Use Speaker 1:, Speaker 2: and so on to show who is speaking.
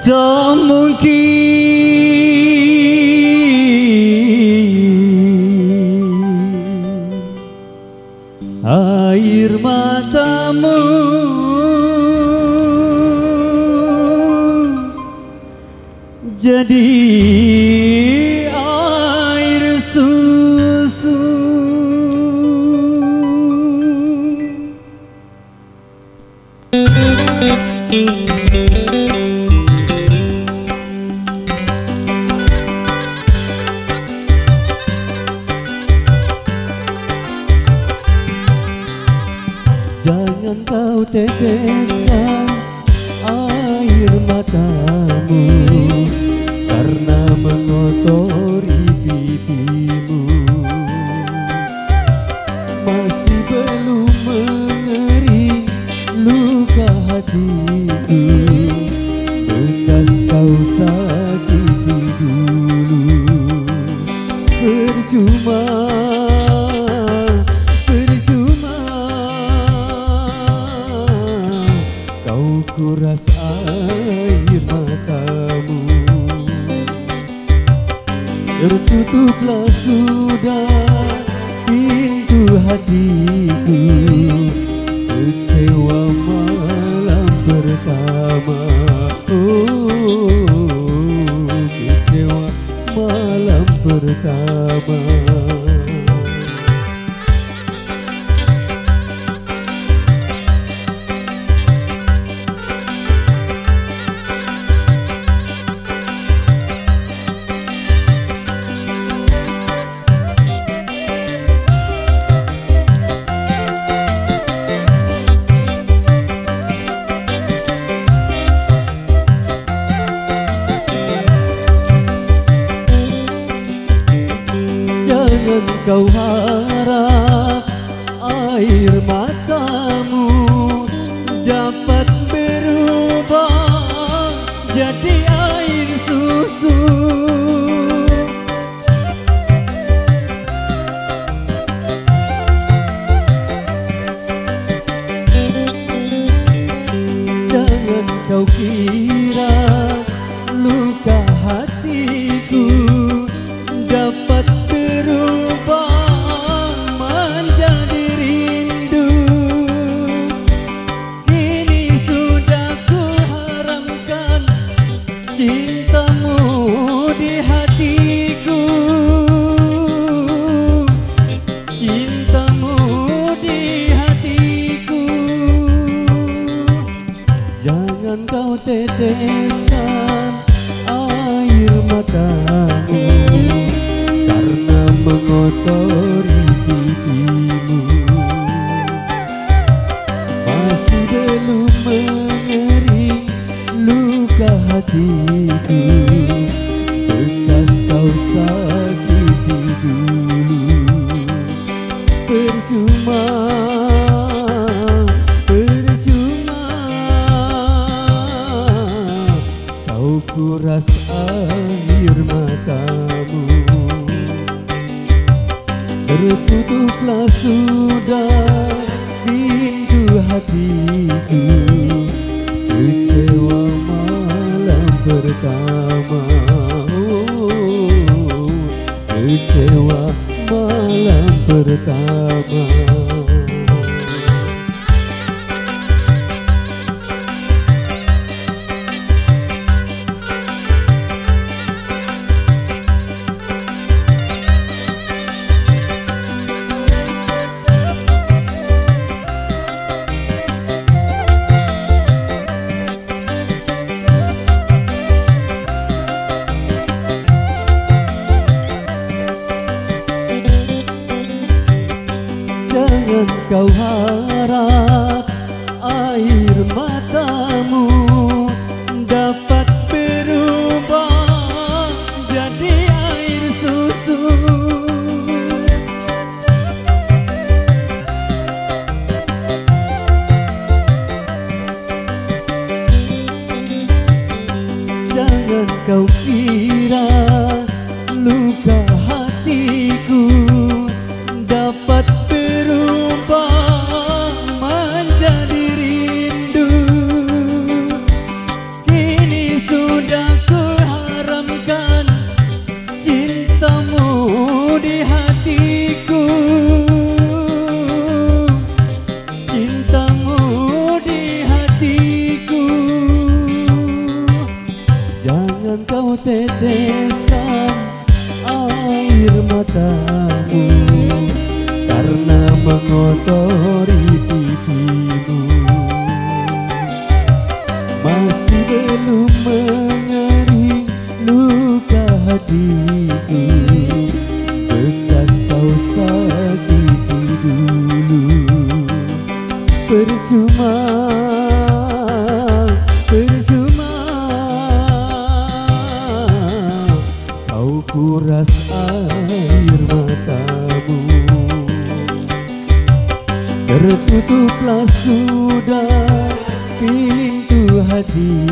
Speaker 1: Tak mungkin air matamu jadi air susu. Jangan kau teteskan air matamu karena mengotori pipimu. Masih belum mengering luka hatiku bekas kau sakiti dulu. Percuma kuras air matamu. Tertutuplah sudah pintu hatiku, kecewa malam pertama. Oh, kecewa malam pertama. Jangan kau harap air matamu dapat berubah jadi air susu. Jangan kau kira luka hatiku dapat berubah menjadi rindu. Kini sudah kuharamkan cintamu di hatiku, cintamu di hatiku. Jangan kau teteskan air matamu karena mengotori pipimu. Masih belum mengering luka hatiku bekas kau sakiti dulu. Percuma, percuma kau kuras air matamu. Tertutuplah sudah pintu hatiku, kecewa malam pertama. Oh, kecewa malam pertama. Jangan kau harap air matamu dapat berubah jadi air susu. Jangan kau kira luka hatiku dapat berubah menjadi rindu. Kini sudah kau tetesan air matamu karena mengotori pipimu. Masih belum mengering luka hatiku bekas kau sakiti dulu. Percuma, percuma kau kuras air matamu. Tertutuplah sudah pintu hati